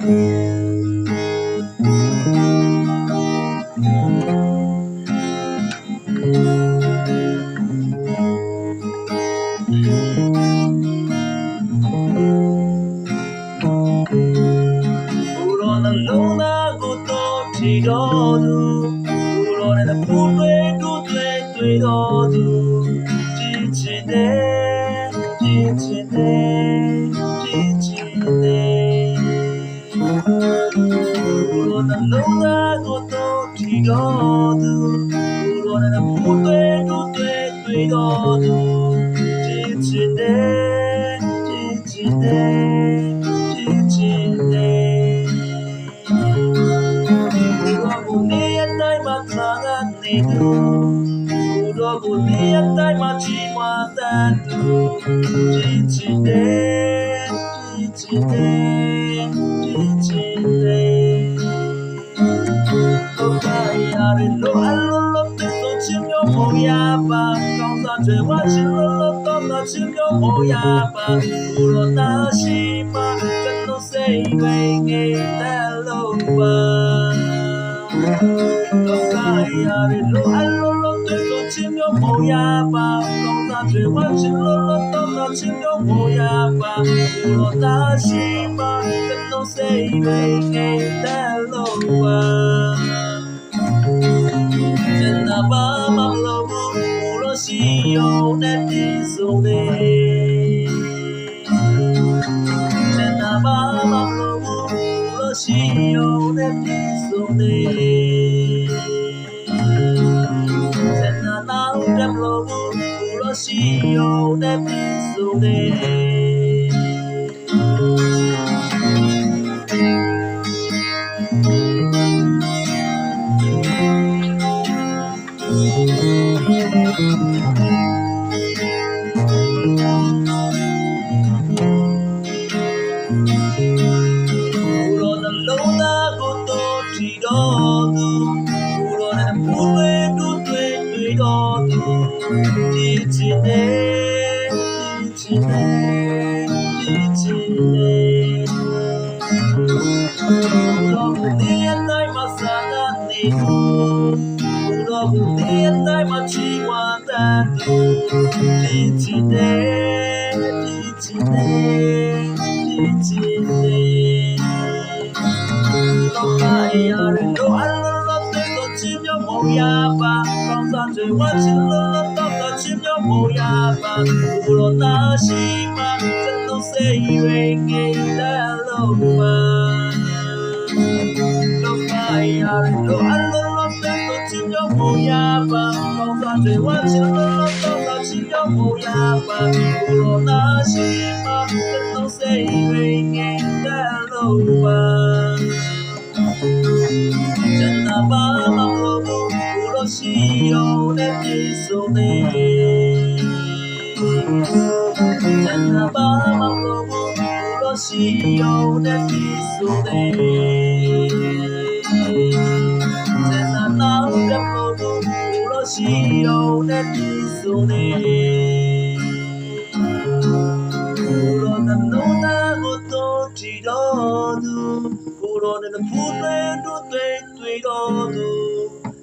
လုံးသားကိုတော့ထီတော်သူကိုတော်နဲ့ပူတွေ့တော်သူကြည်ချင်တယ်ကိုတော်နဲ့လုံးသားကိုတော့ထီတော်သူကိုတော်နဲ့ပူတွေ့တော်သူကြည်ချင်တယ်နေရတိုင်းမှာခါကနေသူကိုတော့ကိုနေရတိုင်းမှာချီးမွမ်းတဲ့သူချစ်တယ်တော့ပါရရလို့အလိုလို့တဲ့ဆိုချင်မျိုးပေါ်ရပါကောင်းစားတွေဝါချင်လို့တော့မချင်မျိုးပေါ်ရပါကိုတော့တာရှိမှကျွန်တော်စိတ်ဝင်နေတဲ့လို့ပါတော့ပါရရလို့အလိုလို့တဲ့ဆိုချင်မျိုးပေါ်ရပါကောင်းစားတွေဝါချင်လို့တော့မချင်မျိုးပေါ်ရပါကိုတော့တာရှိမှကျွန်တော်စိတ်ဝင်နေတဲ့လို့ပါBa ma lo bu lo si yo ne ti so ne Na ba ma lo bu lo si yo ne ti so ne Na na u de lo bu lo si yo ne ti so ne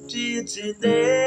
Teach